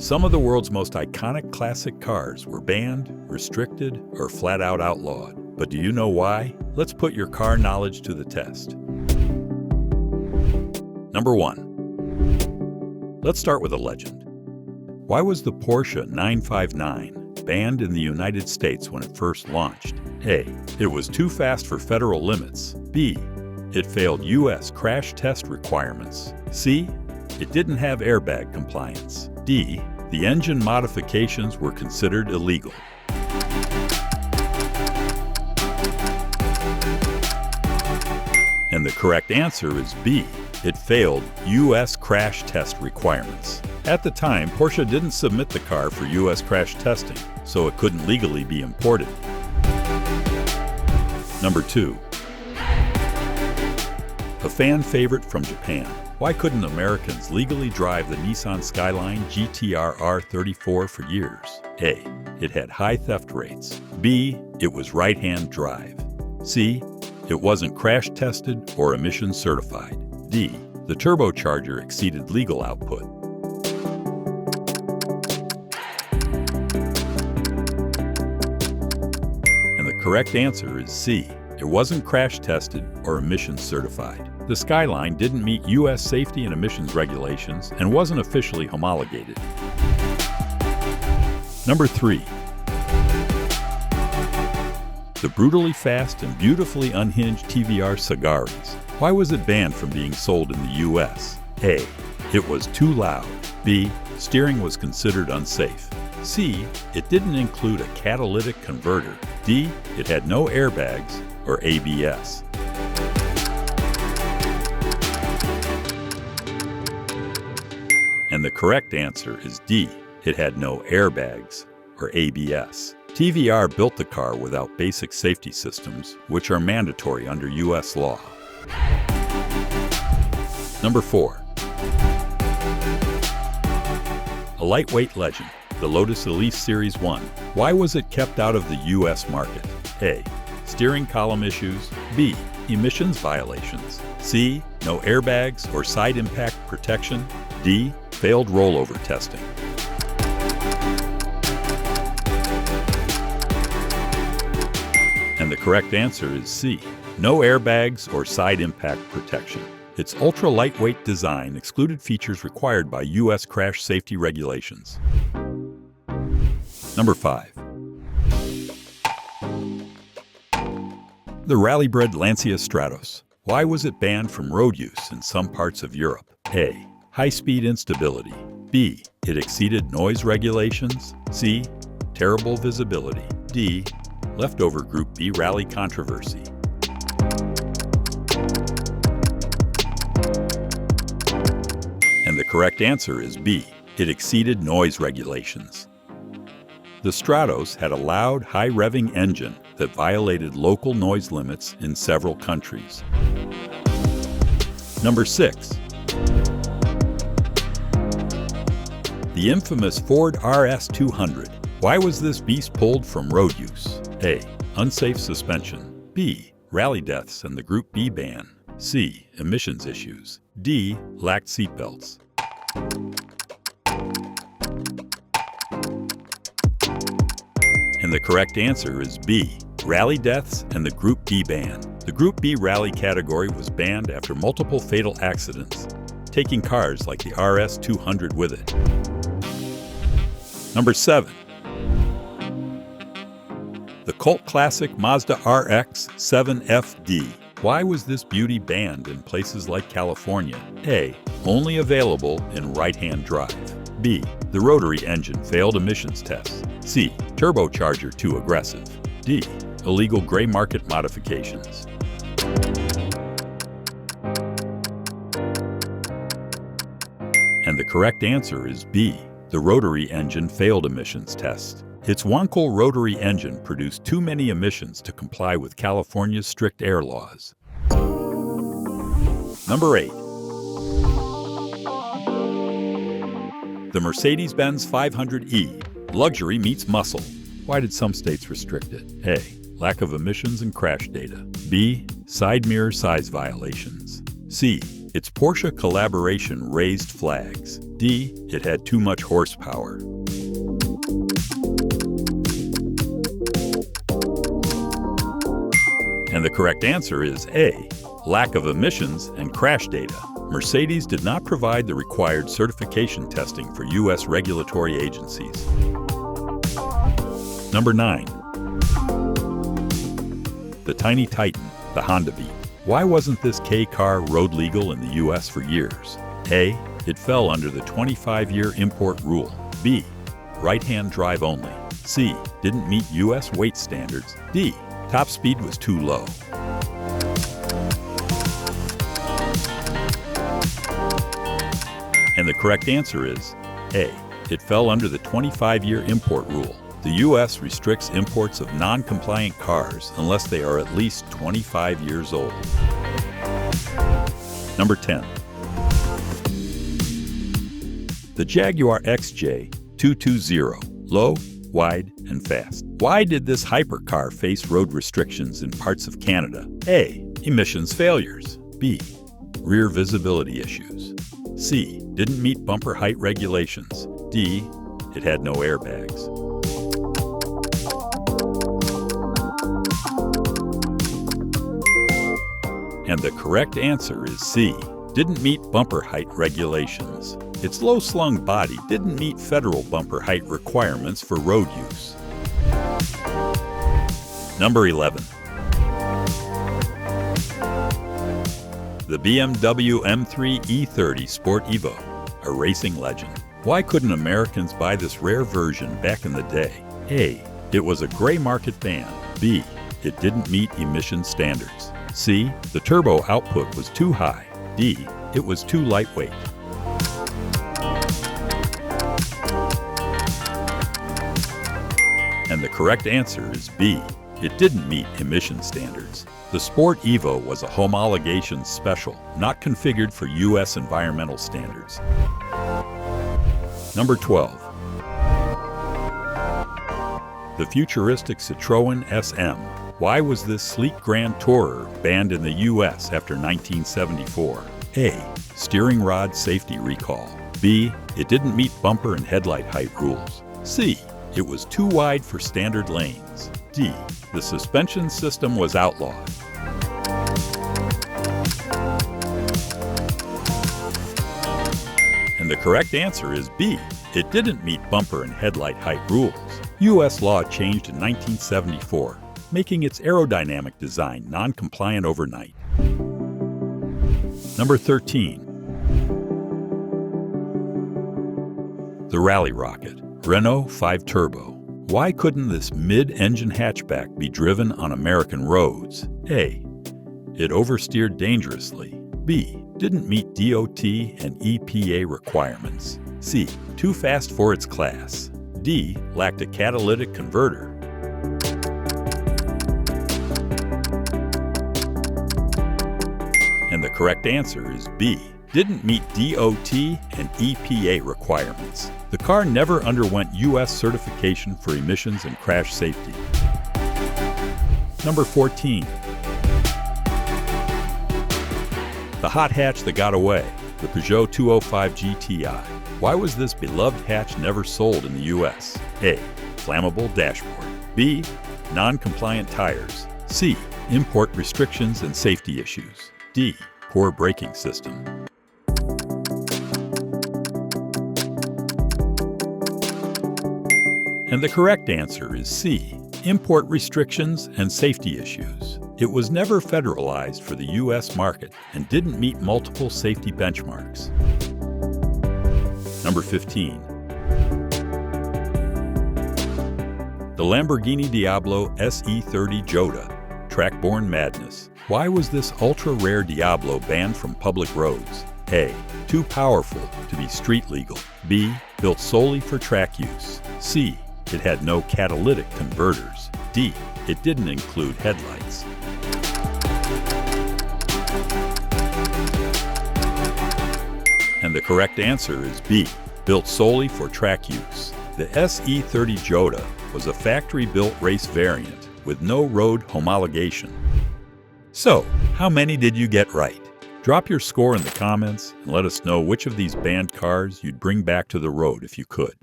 Some of the world's most iconic classic cars were banned, restricted, or flat out outlawed. But do you know why? Let's put your car knowledge to the test. Number 1. Let's start with a legend. Why was the Porsche 959 banned in the United States when it first launched? A. It was too fast for federal limits. B. It failed U.S. crash test requirements. C. It didn't have airbag compliance. D. The engine modifications were considered illegal. And the correct answer is B. It failed U.S. crash test requirements. At the time, Porsche didn't submit the car for U.S. crash testing, so it couldn't legally be imported. Number 2. A fan favorite from Japan. Why couldn't Americans legally drive the Nissan Skyline GT-R R34 for years? A. It had high theft rates. B. It was right-hand drive. C. It wasn't crash tested or emissions certified. D. The turbocharger exceeded legal output. And the correct answer is C. It wasn't crash tested or emissions certified. The Skyline didn't meet U.S. safety and emissions regulations and wasn't officially homologated. Number 3. The brutally fast and beautifully unhinged TVR Sagaris. Why was it banned from being sold in the U.S.? A. It was too loud. B. Steering was considered unsafe. C. It didn't include a catalytic converter. D. It had no airbags or ABS. And the correct answer is D. It had no airbags or ABS. TVR built the car without basic safety systems, which are mandatory under U.S. law. Number 4. A lightweight legend, the Lotus Elise Series 1. Why was it kept out of the U.S. market? A. Steering column issues. B. Emissions violations. C. No airbags or side impact protection. D. Failed rollover testing. And the correct answer is C. No airbags or side impact protection. Its ultra-lightweight design excluded features required by U.S. crash safety regulations. Number 5. The rally-bred Lancia Stratos. Why was it banned from road use in some parts of Europe? A. High-speed instability. B. It exceeded noise regulations. C. Terrible visibility. D. Leftover Group B rally controversy. And the correct answer is B. It exceeded noise regulations. The Stratos had a loud, high-revving engine that violated local noise limits in several countries. Number 6. The infamous Ford RS200. Why was this beast pulled from road use? A. Unsafe suspension. B. Rally deaths and the Group B ban. C. Emissions issues. D. Lacked seatbelts. And the correct answer is B. Rally deaths and the Group B ban. The Group B rally category was banned after multiple fatal accidents, taking cars like the RS200 with it. Number 7. The cult classic Mazda RX 7FD. Why was this beauty banned in places like California? A. Only available in right-hand drive. B. The rotary engine failed emissions tests. C. Turbocharger too aggressive. D. Illegal gray market modifications. And the correct answer is B. The rotary engine failed emissions test. Its Wankel rotary engine produced too many emissions to comply with California's strict air laws. Number 8. The Mercedes-Benz 500e. Luxury meets muscle. Why did some states restrict it? A. Lack of emissions and crash data. B. Side mirror size violations. C. Its Porsche collaboration raised flags. D. It had too much horsepower. And the correct answer is A. Lack of emissions and crash data. Mercedes did not provide the required certification testing for U.S. regulatory agencies. Number 9. The Tiny Titan, the Honda Beat. Why wasn't this K car road legal in the U.S. for years? A. It fell under the 25-year import rule. B. Right-hand drive only. C. Didn't meet U.S. weight standards. D. Top speed was too low. And the correct answer is A. It fell under the 25-year import rule. The U.S. restricts imports of non-compliant cars unless they are at least 25 years old. Number 10. The Jaguar XJ220. Low, wide, and fast. Why did this hypercar face road restrictions in parts of Canada? A. Emissions failures. B. Rear visibility issues. C. Didn't meet bumper height regulations. D. It had no airbags. And the correct answer is C. Didn't meet bumper height regulations. Its low-slung body didn't meet federal bumper height requirements for road use. Number 11. The BMW M3 E30 Sport Evo, a racing legend. Why couldn't Americans buy this rare version back in the day? A. It was a gray market ban. B. It didn't meet emission standards. C. The turbo output was too high. D. It was too lightweight. And the correct answer is B. It didn't meet emission standards. The Sport Evo was a homologation special, not configured for U.S. environmental standards. Number 12. The futuristic Citroën SM. Why was this sleek Grand Tourer banned in the U.S. after 1974? A. Steering rod safety recall. B. It didn't meet bumper and headlight height rules. C. It was too wide for standard lanes. D. The suspension system was outlawed. And the correct answer is B. It didn't meet bumper and headlight height rules. U.S. law changed in 1974, making its aerodynamic design non-compliant overnight. Number 13. The Rally Rocket, Renault 5 Turbo. Why couldn't this mid-engine hatchback be driven on American roads? A. It oversteered dangerously. B. Didn't meet DOT and EPA requirements. C. Too fast for its class. D. Lacked a catalytic converter. And the correct answer is B. Didn't meet DOT and EPA requirements. The car never underwent U.S. certification for emissions and crash safety. Number 14. The hot hatch that got away, the Peugeot 205 GTI. Why was this beloved hatch never sold in the U.S.? A. Flammable dashboard. B. Non-compliant tires. C. Import restrictions and safety issues. D. Poor braking system. And the correct answer is C. Import restrictions and safety issues. It was never federalized for the U.S. market and didn't meet multiple safety benchmarks. Number 15. The Lamborghini Diablo SE30 Jota, track-borne madness. Why was this ultra-rare Diablo banned from public roads? A. Too powerful to be street legal. B. Built solely for track use. C. It had no catalytic converters. D. It didn't include headlights. And the correct answer is B. Built solely for track use. The SE30 Jota was a factory-built race variant with no road homologation. So, how many did you get right? Drop your score in the comments and let us know which of these banned cars you'd bring back to the road if you could.